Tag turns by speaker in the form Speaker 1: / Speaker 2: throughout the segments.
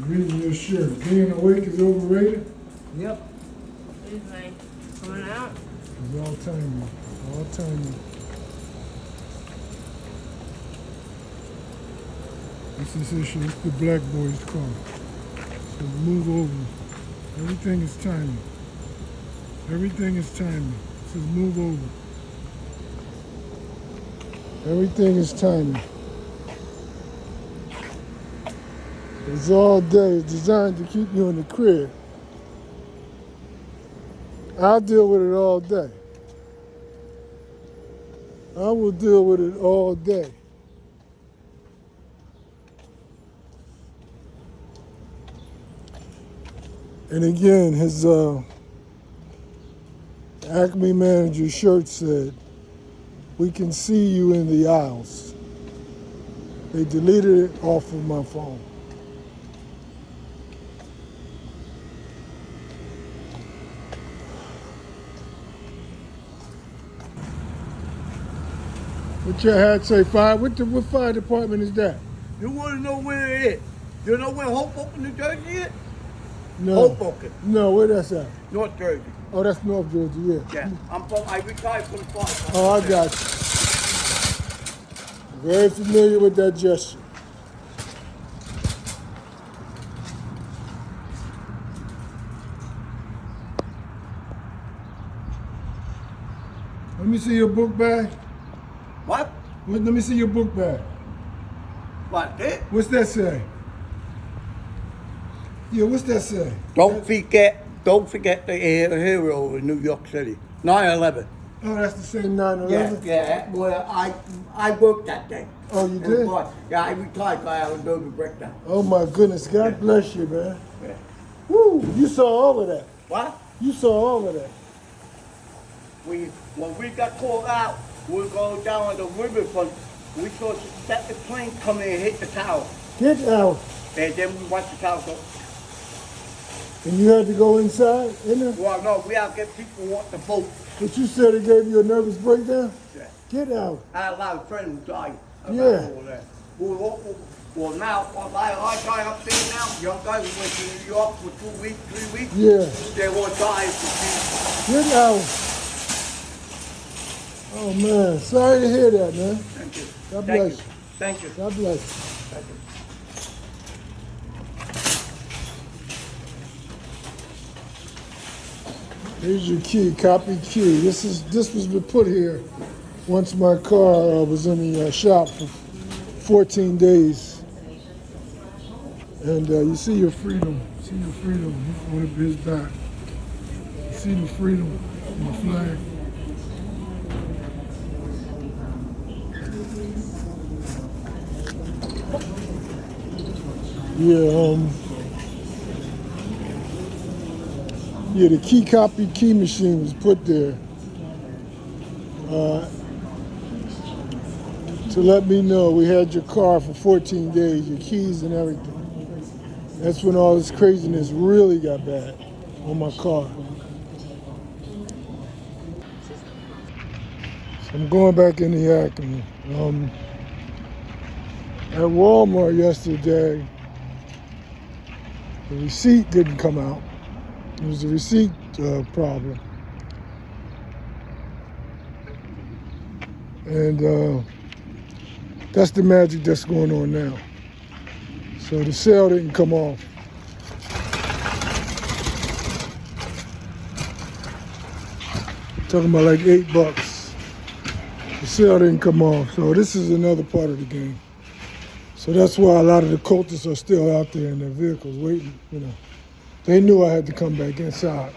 Speaker 1: Reading your shirt. Being awake is overrated?
Speaker 2: Yep.
Speaker 3: It's like coming out.
Speaker 1: It's all timing. All timing. What's this issue? It's the black boy's car. So move over. Everything is timing. Everything is timing. It says move over. Everything is timing. It's all day. It's designed to keep you in the crib. I'll deal with it all day. I will deal with it all day. And again, his Acme manager shirt said, "We can see you in the aisles." They deleted it off of my phone. What your hat say, fire? What fire department is that?
Speaker 2: You want to know where it is? You know where Hoboken, New Jersey is?
Speaker 1: No.
Speaker 2: Hoboken,
Speaker 1: No, where that's at?
Speaker 2: North Jersey.
Speaker 1: Oh, that's North Jersey, yeah.
Speaker 2: Yeah, I retired from the fire.
Speaker 1: Oh, I got you. Very familiar with that gesture. Let me see your book bag.
Speaker 2: What?
Speaker 1: Let me see your book bag.
Speaker 2: What, this?
Speaker 1: What's that say? Yeah, what's that say?
Speaker 2: Don't forget the hero in New York City. 9/11.
Speaker 1: Oh, that's the same 9/11?
Speaker 2: Yeah. Well, I worked that day.
Speaker 1: Oh, you did?
Speaker 2: Yeah, I retired, so I have a building breakdown.
Speaker 1: Oh my goodness, God bless you, man.
Speaker 2: Yeah.
Speaker 1: Woo, you saw all of that.
Speaker 2: What?
Speaker 1: You saw all of that.
Speaker 2: When we got called out, we were going down on the riverfront. We saw that the plane come in and hit the tower.
Speaker 1: Get out.
Speaker 2: And then we watched the tower go.
Speaker 1: And you had to go inside, in there?
Speaker 2: Well, no, we had to get people off the boat.
Speaker 1: But you said it gave you a nervous breakdown?
Speaker 2: Yeah.
Speaker 1: Get out.
Speaker 2: I had a lot of friends who died.
Speaker 1: Yeah.
Speaker 2: Well, now, I die up there now. Young guys who went to New York for 2 weeks, 3 weeks.
Speaker 1: Yeah.
Speaker 2: They all died.
Speaker 1: Get out. Oh man, sorry to hear that, man.
Speaker 2: Thank you.
Speaker 1: God bless you.
Speaker 2: Thank you.
Speaker 1: God bless you.
Speaker 2: Thank you.
Speaker 1: Here's your key, copy key. This was put here once my car was in the shop for 14 days. And you see your freedom. See your freedom on his back. See the freedom on the flag. Yeah, the key copy key machine was put there to let me know we had your car for 14 days, your keys and everything. That's when all this craziness really got bad on my car. So I'm going back in the Acme. At Walmart yesterday, the receipt didn't come out. It was a receipt problem. And that's the magic that's going on now. So the sale didn't come off. Talking about like $8. The sale didn't come off. So this is another part of the game. So that's why a lot of the cultists are still out there in their vehicles waiting, you know. They knew I had to come back inside.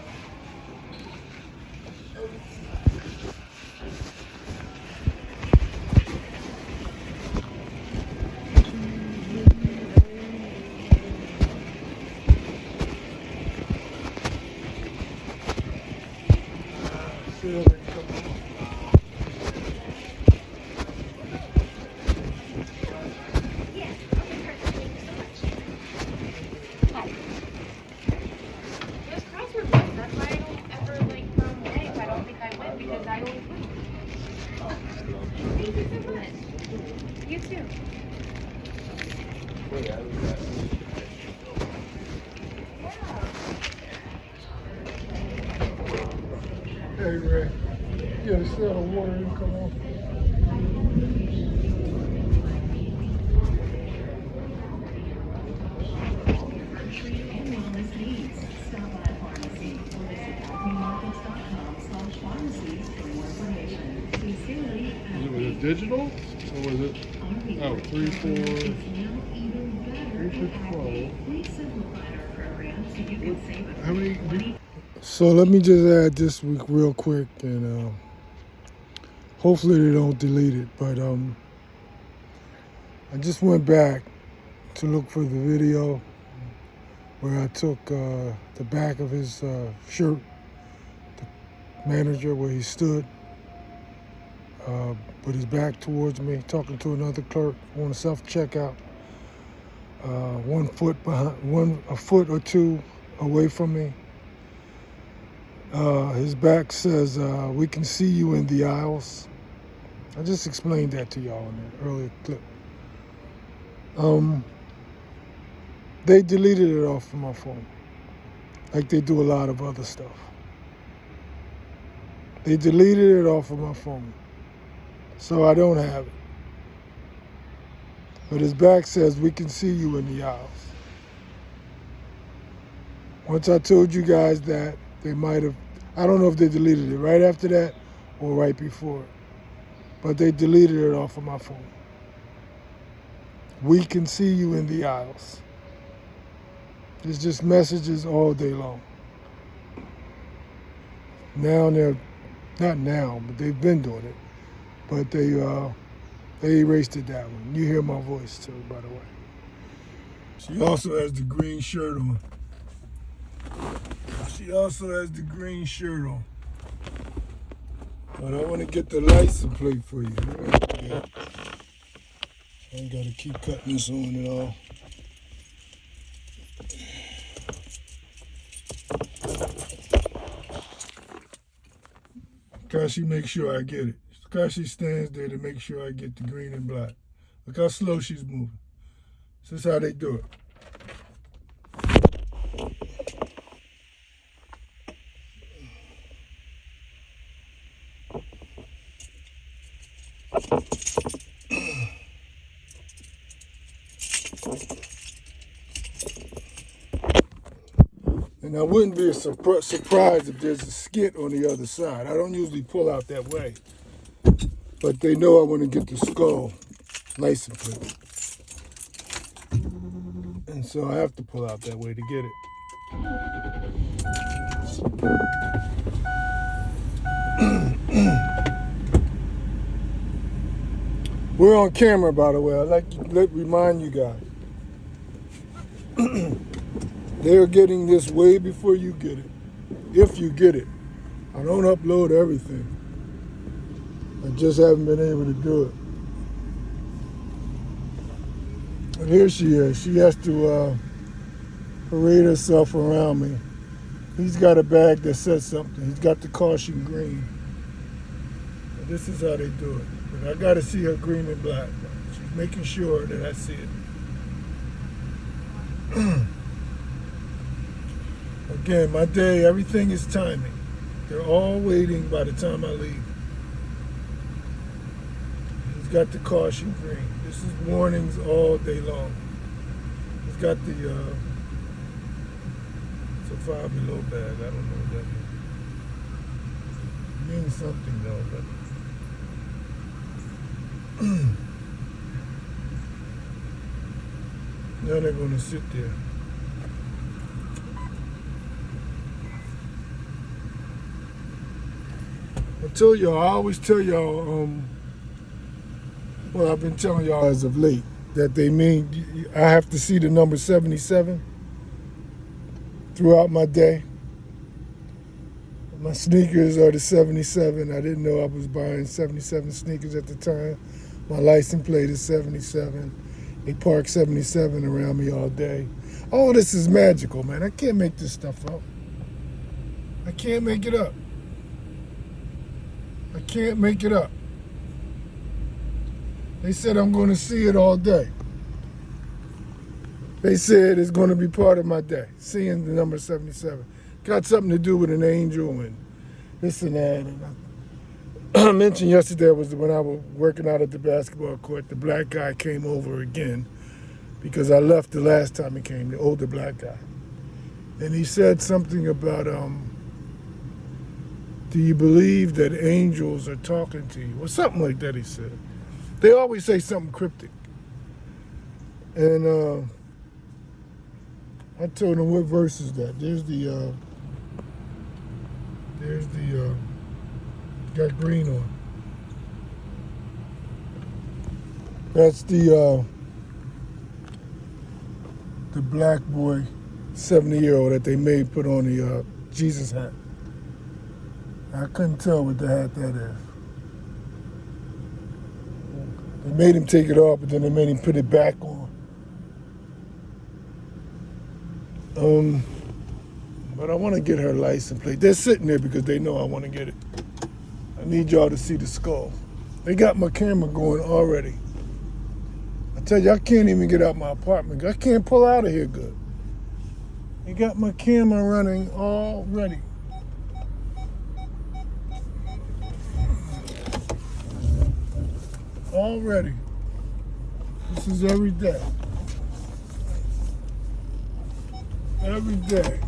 Speaker 3: You too.
Speaker 1: see how the water didn't come off?
Speaker 4: Was it digital? Or was it? Oh, 3 for 12. How many?
Speaker 1: So let me just add this week real quick, and hopefully they don't delete it. But I just went back to look for the video where I took the back of his shirt, the manager, where he stood with his back towards me, talking to another clerk on a self-checkout, 1 foot behind, a foot or two away from me. His back says, "We can see you in the aisles." I just explained that to y'all in the earlier clip. They deleted it off of my phone, like they do a lot of other stuff. They deleted it off of my phone, so I don't have it. But his back says, "We can see you in the aisles." Once I told you guys that, they might have, I don't know if they deleted it right after that or right before it, but they deleted it off of my phone. "We can see you in the aisles." It's just messages all day long. Now they're, not now, but they've been doing it. But they erased it that one. You hear my voice too, by the way. She also has the green shirt on. But I want to get the license plate for you. Yeah. I ain't got to keep cutting this on and all. Kashi makes sure I get it. Kashi stands there to make sure I get the green and black. Look how slow she's moving. This is how they do it. And I wouldn't be surprised if there's a skit on the other side. I don't usually pull out that way. But they know I want to get the skull license plate. And so I have to pull out that way to get it. We're on camera, by the way. I'd like to remind you guys. They're getting this way before you get it. If you get it. I don't upload everything. I just haven't been able to do it. But here she is. She has to parade herself around me. He's got a bag that says something. He's got the caution green. And this is how they do it. But I got to see her green and black. She's making sure that I see it. Again, my day, everything is timing. They're all waiting by the time I leave. He's got the caution green. This is warnings all day long. He's got the it's a Five Below bag. I don't know what that means. It means something though, but now they're gonna sit there. I always tell y'all, well, I've been telling y'all as of late, that they mean I have to see the number 77 throughout my day. My sneakers are the 77. I didn't know I was buying 77 sneakers at the time. My license plate is 77. They park 77 around me all day. All this is magical, man. I can't make this stuff up. I can't make it up. I can't make it up. They said I'm going to see it all day. They said it's going to be part of my day, seeing the number 77. Got something to do with an angel and this and that. And I mentioned yesterday was when I was working out at the basketball court. The black guy came over again because I left the last time he came, the older black guy. And he said something about, do you believe that angels are talking to you? Or something like that he said. They always say something cryptic. And I told him, what verse is that? There's the got green on. That's the black boy, 70-year-old that they made put on the Jesus hat. I couldn't tell what the hat that is. They made him take it off, but then they made him put it back on. But I want to get her license plate. They're sitting there because they know I want to get it. I need y'all to see the skull. They got my camera going already. I tell you, I can't even get out my apartment. I can't pull out of here good. They got my camera running already. Already. This is every day. Every day.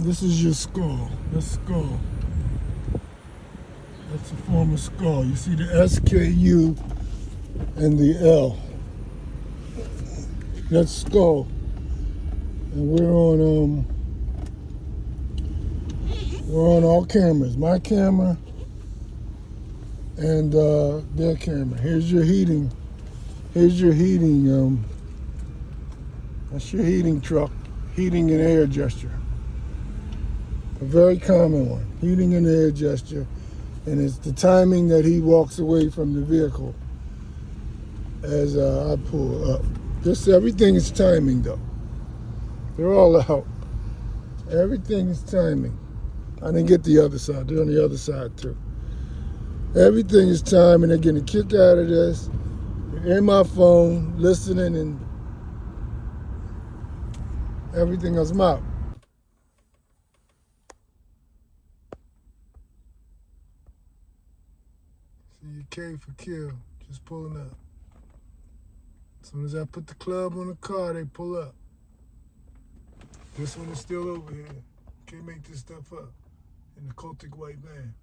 Speaker 1: This is your skull. This skull. That's a form of skull. You see the SKU and the L. That's skull. And we're on all cameras. My camera and their camera. Here's your heating. Here's your heating. That's your heating truck. Heating and air gesture. A very common one. Heating and air gesture. And it's the timing that he walks away from the vehicle as I pull up. Just everything is timing though. They're all out. Everything is timing. I didn't get the other side. They're on the other side too. Everything is timing. They're getting a kick out of this. They're in my phone, listening, and everything else. I'm out. See your K for kill, just pulling up. As soon as I put the club on the car, they pull up. This one is still over here. Can't make this stuff up. In the cultic white van.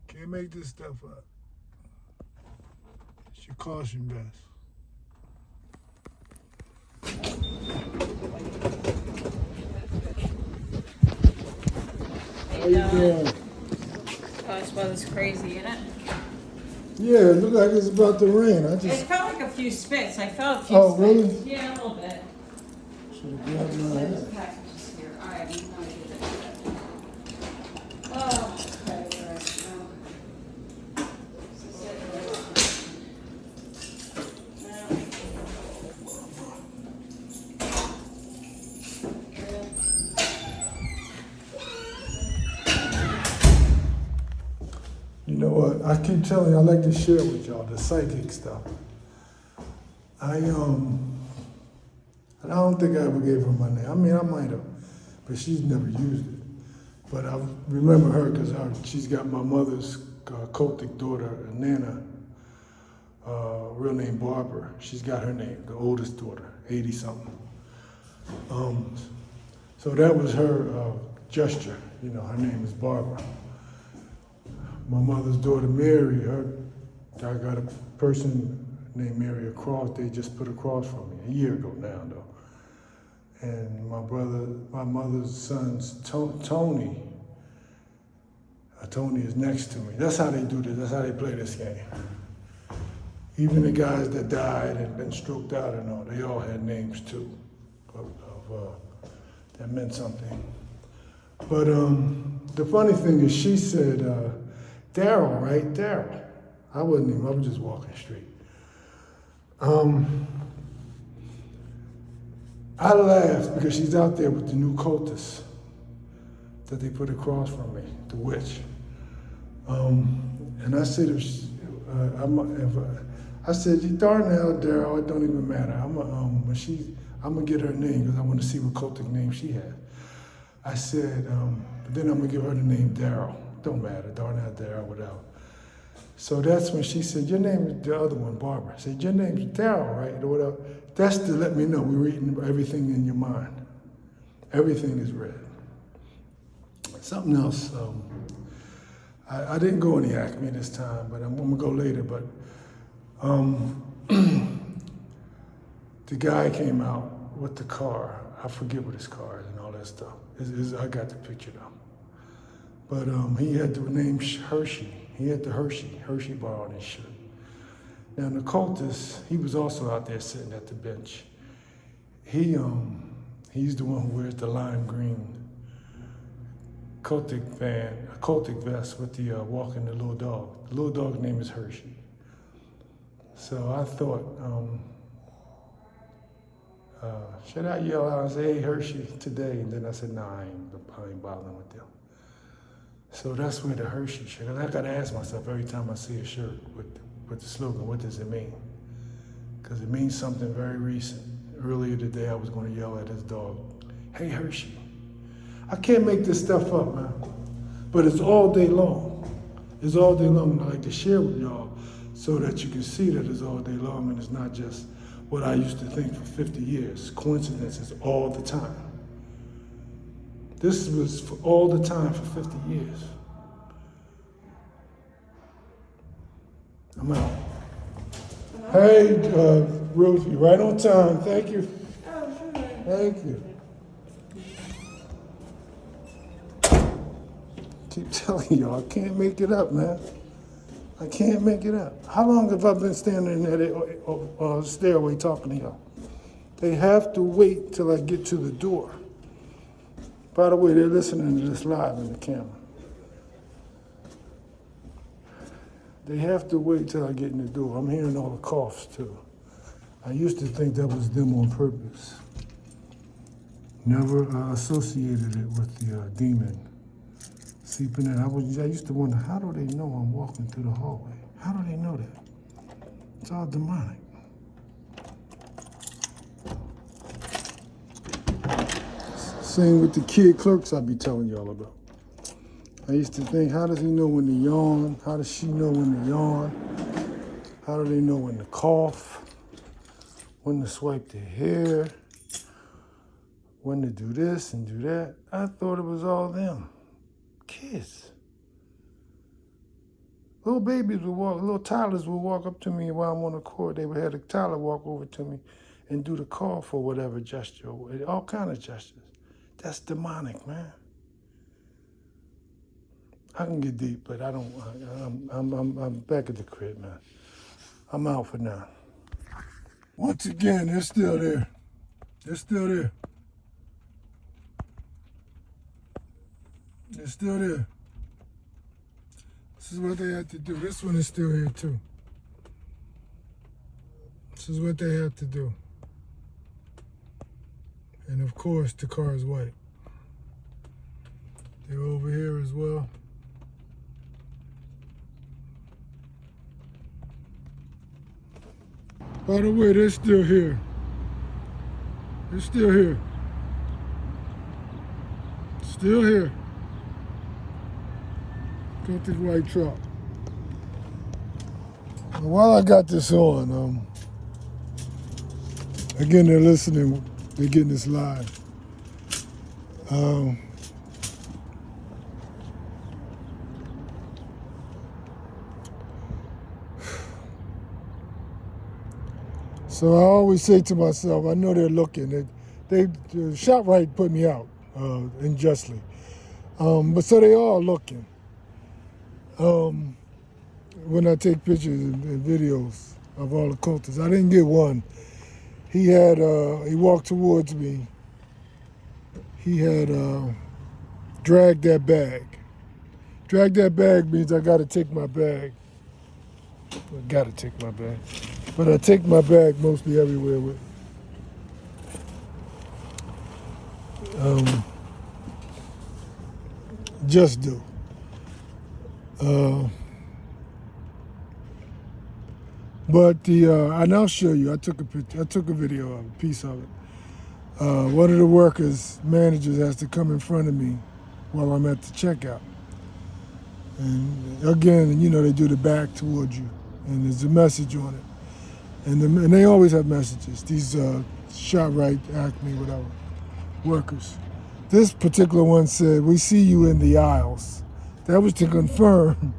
Speaker 1: Can't make this stuff up. It's your caution vest. How you doing?
Speaker 3: Oh, this weather's crazy, isn't it?
Speaker 1: Yeah, it looked like it's about to rain.
Speaker 3: It felt like a few spits. I felt a few
Speaker 1: Oh,
Speaker 3: spits.
Speaker 1: really?
Speaker 3: Yeah, a little bit.
Speaker 1: Should have grabbed my
Speaker 3: There's
Speaker 1: hat.
Speaker 3: packages here. I have no idea that. Oh, okay, all right.
Speaker 1: You know what? I keep telling you, I like to share with y'all the psychic stuff. I don't think I ever gave her my name. I mean, I might have, but she's never used it. But I remember her because she's got my mother's cultic daughter, Nana, real name Barbara. She's got her name, the oldest daughter, 80-something. So that was her gesture. You know, her name is Barbara. My mother's daughter, Mary, I got a person named Mary across. They just put a cross for me a year ago now, though. And my mother's son's Tony. Tony is next to me. That's how they do this. That's how they play this game. Even the guys that died and been stroked out and all, they all had names too, that meant something. But the funny thing is, she said, Daryl, right? Daryl. I was just walking straight. I laughed because she's out there with the new cultist that they put across from me, the witch. And I said, I said, "You Darnell, Daryl, it don't even matter. I'm gonna get her name because I want to see what cultic name she has." I said, then I'm gonna give her the name Daryl. Don't matter, Darnell, Daryl, whatever. So that's when she said, "Your name is the other one, Barbara." I said, "Your name's Daryl, right?" Or whatever. That's to let me know we're reading everything in your mind. Everything is read. Something else. I didn't go in the Acme this time, but I'm gonna go later. But the guy came out with the car. I forget what his car is and all that stuff. I got the picture though. But he had the name Hershey. He had the Hershey bar on his shirt. Now the cultist, he was also out there sitting at the bench. He's the one who wears the lime green cultic vest with the walking the little dog. The little dog's name is Hershey. So I thought, should I yell out and say, "Hey Hershey," today? And then I said, "No, I ain't bothering with them." So that's where the Hershey shirt. I got to ask myself every time I see a shirt with the slogan, what does it mean? Because it means something very recent. Earlier today, I was going to yell at his dog, "Hey Hershey." I can't make this stuff up, man. But it's all day long. It's all day long. And I like to share with y'all so that you can see that it's all day long and it's not just what I used to think for 50 years. Coincidences all the time. This was for all the time for 50 years. I'm out. Hey, Ruth, you're right on time. Thank you. Thank you. Keep telling y'all, I can't make it up, man. I can't make it up. How long have I been standing in that stairway talking to y'all? They have to wait till I get to the door. By the way, they're listening to this live in the camera. They have to wait till I get in the door. I'm hearing all the coughs too. I used to think that was them on purpose. Never associated it with the demon seeping in. I used to wonder, how do they know I'm walking through the hallway? How do they know that? It's all demonic. Same with the kid clerks I be telling y'all about. I used to think, how does he know when to yawn? How does she know when to yawn? How do they know when to cough? When to swipe their hair? When to do this and do that? I thought it was all them. Kids. Little babies would walk, little toddlers would walk up to me while I'm on the court. They would have a toddler walk over to me and do the cough or whatever gesture, all kind of gestures. That's demonic, man. I can get deep, but I don't. I'm back at the crib, man. I'm out for now. Once again, they're still there. They're still there. They're still there. This is what they have to do. This one is still here too. This is what they have to do. And of course, the car is white. They're over here as well. By the way, they're still here. They're still here. Still here. Got this white truck. Now, while I got this on, again, they're listening. They're getting this live. So I always say to myself, I know they're looking. They ShopRite put me out unjustly. But so they are looking. When I take pictures and videos of all the cultists, I didn't get one. He walked towards me. He had dragged that bag. Drag that bag means I got to take my bag. I got to take my bag. But I take my bag mostly everywhere with me. Just do. But and I'll show you. I took a picture. I took a video of a piece of it. One of the managers has to come in front of me while I'm at the checkout. And again, they do the back towards you, and there's a message on it. And they always have messages. These ShopRite, Acme, whatever, workers. This particular one said, "We see you in the aisles." That was to confirm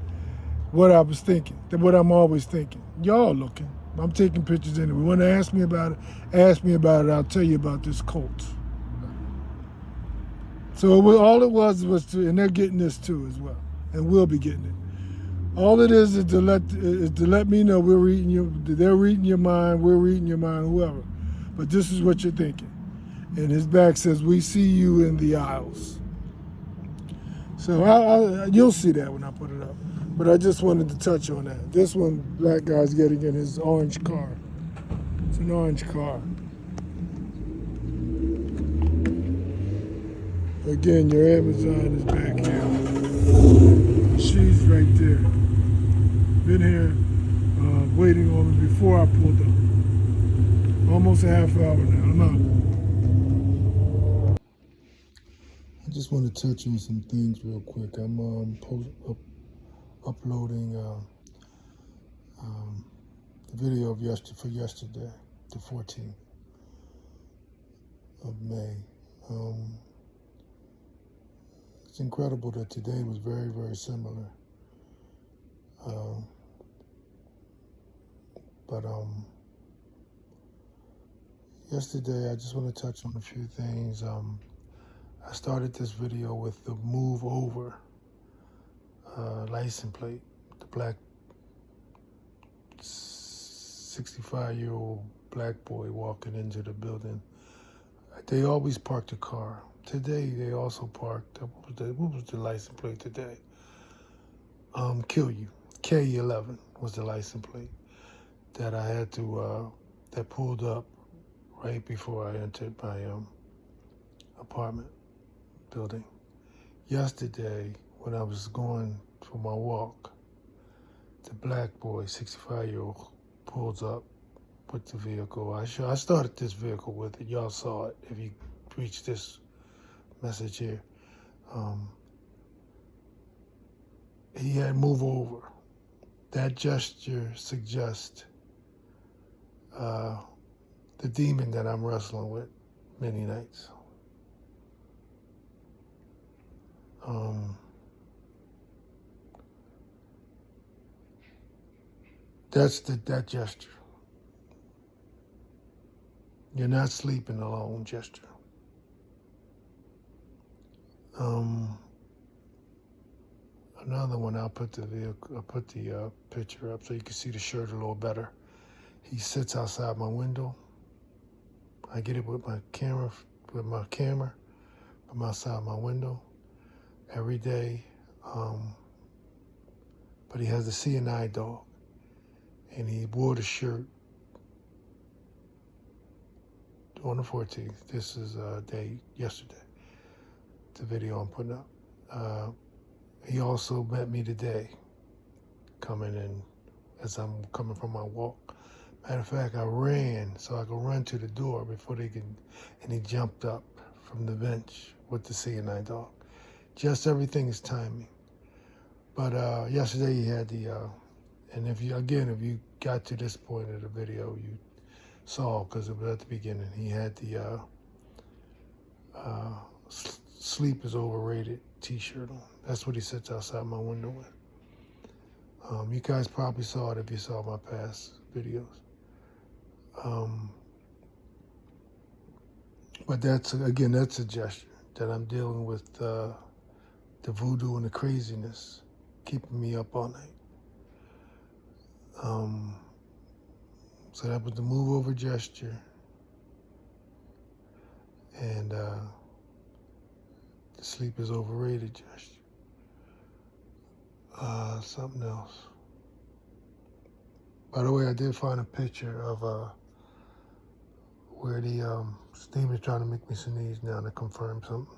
Speaker 1: what I was thinking, what I'm always thinking. Y'all looking. I'm taking pictures anyway. Want to ask me about it? Ask me about it. I'll tell you about this cult. So all it was to, and they're getting this too as well, and we'll be getting it. All it is to let me know we're reading your, they're reading your mind, we're reading your mind, whoever. But this is what you're thinking. And his back says, "We see you in the aisles." So you'll see that when I put it up. But I just wanted to touch on that. This one, black guy's getting in his orange car. It's an orange car. Again, your Amazon is back here. She's right there. Been here waiting on me before I pulled up. Almost a half hour now. I'm out. I just want to touch on some things real quick. I'm uploading the video of yesterday, the 14th of May. It's incredible that today was very, very similar. But yesterday, I just want to touch on a few things. I started this video with the move over license plate, the black 65-year-old black boy walking into the building. They always park the car. Today, they also parked, what was the license plate today? Kill You. K11 was the license plate that I had to, that pulled up right before I entered my apartment building. Yesterday, when I was going for my walk, the black boy, 65-year-old, pulls up with the vehicle. I started this vehicle with it. Y'all saw it if you reached this message here. He had move over. That gesture suggests the demon that I'm wrestling with many nights. That's that gesture. You're not sleeping alone gesture. Another one, I'll put the picture up so you can see the shirt a little better. He sits outside my window. I get it with my camera, from outside my window every day. But he has a CNI dog, and he wore the shirt on the 14th. This is yesterday, the video I'm putting up. He also met me today, coming in as I'm coming from my walk. Matter of fact, I ran so I could run to the door before they could, and he jumped up from the bench with the CNI dog. Just everything is timing. But yesterday he had and if you got to this point of the video, you saw, because it was at the beginning, he had the sleep is overrated t-shirt on. That's what he sits outside my window with. You guys probably saw it if you saw my past videos. But that's a gesture that I'm dealing with the voodoo and the craziness keeping me up all night. So that was the move over gesture. And the sleep is overrated gesture. Something else. By the way, I did find a picture of where the Steve is trying to make me sneeze now to confirm something.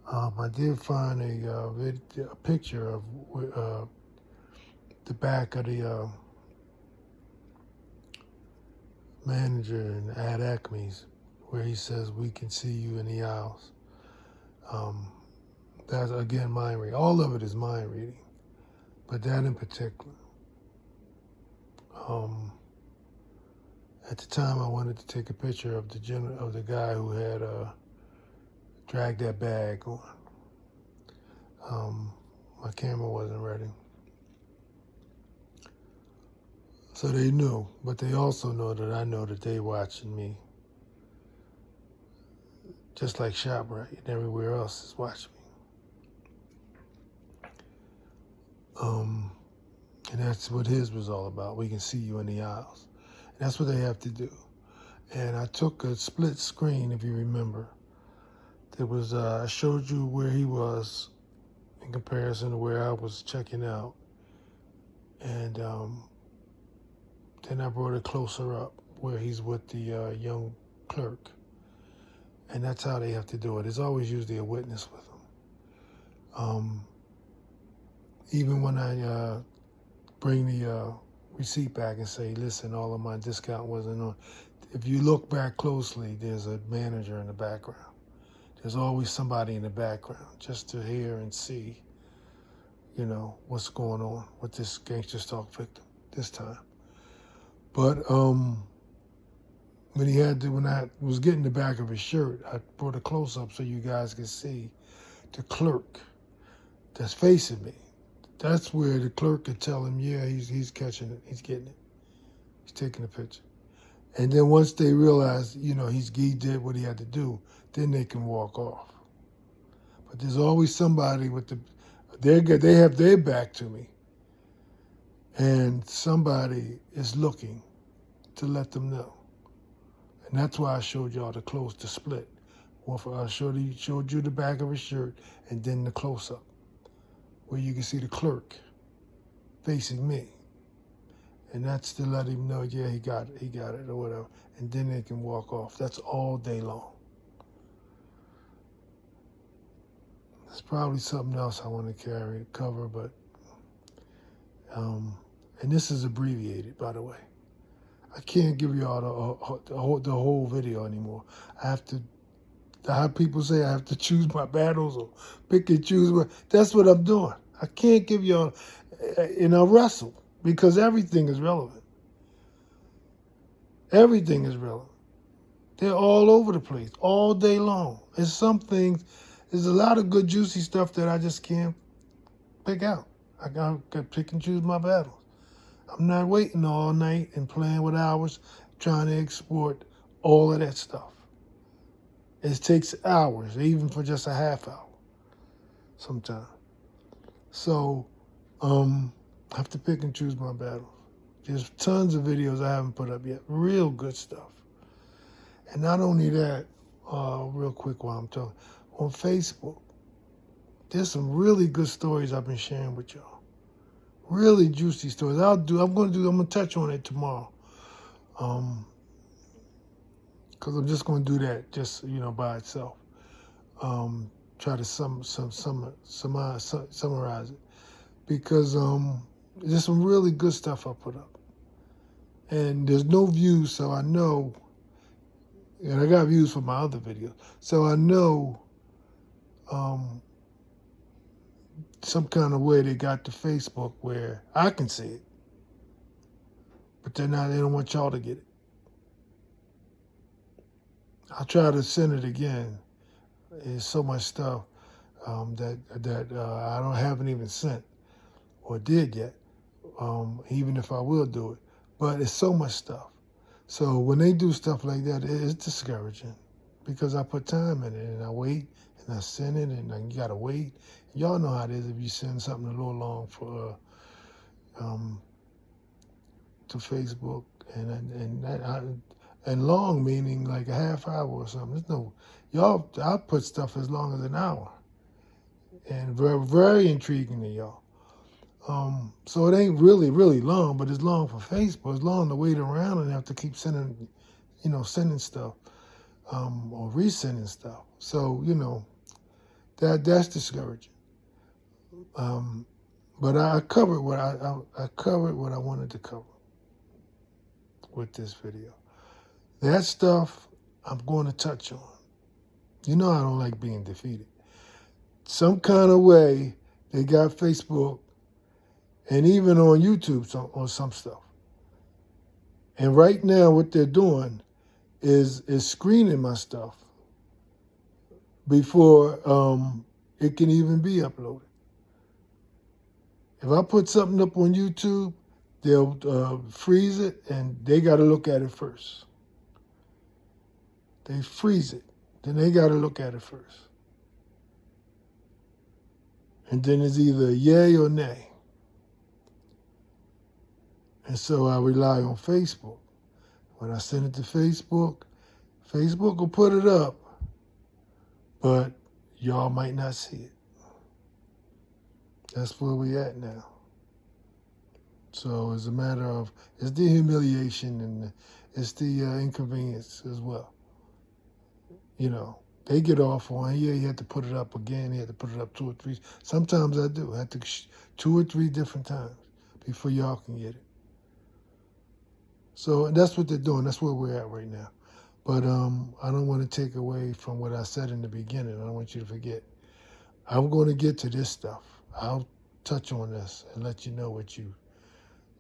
Speaker 1: I did find a picture of the back of the
Speaker 5: manager at Acme's, where he says, "We can see you in the aisles." That's, again, mind reading. All of it is mind reading, but that in particular. At the time, I wanted to take a picture of the guy who had dragged that bag on. My camera wasn't ready. So they knew, but they also know that I know that they watching me. Just like ShopRite and everywhere else is watching me. And that's what his was all about. We can see you in the aisles. And that's what they have to do. And I took a split screen, if you remember. There was, I showed you where he was in comparison to where I was checking out. And then I brought it closer up where he's with the young clerk. And that's how they have to do it. There's always usually a witness with them. Even when I bring the receipt back and say, listen, all of my discount wasn't on. If you look back closely, there's a manager in the background. There's always somebody in the background just to hear and see, you know, what's going on with this gangster stalk victim this time. But when I was getting the back of his shirt, I brought a close-up so you guys could see the clerk that's facing me. That's where the clerk could tell him, yeah, he's catching it, he's getting it, he's taking a picture. And then once they realize, you know, he did what he had to do, then they can walk off. But there's always somebody with they have their back to me, and somebody is looking to let them know. And that's why I showed y'all the split. I showed you the back of his shirt and then the close-up, where you can see the clerk facing me. And that's to let him know, yeah, he got it, or whatever. And then they can walk off. That's all day long. There's probably something else I want to cover, but, and this is abbreviated, by the way. I can't give you all the whole video anymore. How people say I have to choose my battles or pick and choose. That's what I'm doing. I can't give you all in a wrestle because everything is relevant. Everything is relevant. They're all over the place, all day long. There's some things, there's a lot of good juicy stuff that I just can't pick out. I got to pick and choose my battles. I'm not waiting all night and playing with hours trying to export all of that stuff. It takes hours, even for just a half hour sometimes. So I have to pick and choose my battles. There's tons of videos I haven't put up yet, real good stuff. And not only that, real quick while I'm talking, on Facebook, there's some really good stories I've been sharing with y'all. Really juicy stories. I'm gonna touch on it tomorrow. Because I'm just gonna do that, just, you know, by itself. Try to summarize it. Because there's some really good stuff I put up. And there's no views, so I know, and I got views for my other videos, so I know some kind of way they got to Facebook where I can see it, but they don't want y'all to get it. I'll try to send it again. There's so much stuff that I haven't even sent or did yet, even if I will do it. But it's so much stuff. So when they do stuff like that, it's discouraging because I put time in it and I wait and I send it and you gotta wait. Y'all know how it is if you send something a little long for to Facebook and long meaning like a half hour or something. I put stuff as long as an hour and very, very intriguing to y'all. So it ain't really, really long, but it's long for Facebook. It's long to wait around and have to keep sending stuff or resending stuff. So, you know, that's discouraging. But I covered what I wanted to cover with this video. That stuff I'm going to touch on. You know I don't like being defeated. Some kind of way they got Facebook and even on YouTube on some stuff. And right now what they're doing is screening my stuff before it can even be uploaded. If I put something up on YouTube, they'll freeze it and they got to look at it first. They freeze it, then they got to look at it first. And then it's either yay or nay. And so I rely on Facebook. When I send it to Facebook, Facebook will put it up, but y'all might not see it. That's where we at now. So it's a matter of, it's the humiliation and it's the inconvenience as well. You know, they get off on, yeah, you have to put it up again, you have to put it up 2 or 3. Sometimes I do. I have to 2 or 3 different times before y'all can get it. So that's what they're doing. That's where we're at right now. But I don't want to take away from what I said in the beginning. I don't want you to forget. I'm going to get to this stuff. I'll touch on this and let you know what you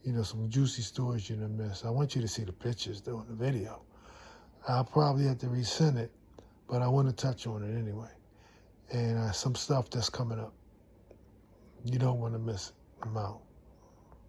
Speaker 5: know, some juicy stories you're going to miss. I want you to see the pictures, though, in the video. I'll probably have to resend it, but I want to touch on it anyway. And some stuff that's coming up. You don't want to miss it. I'm out.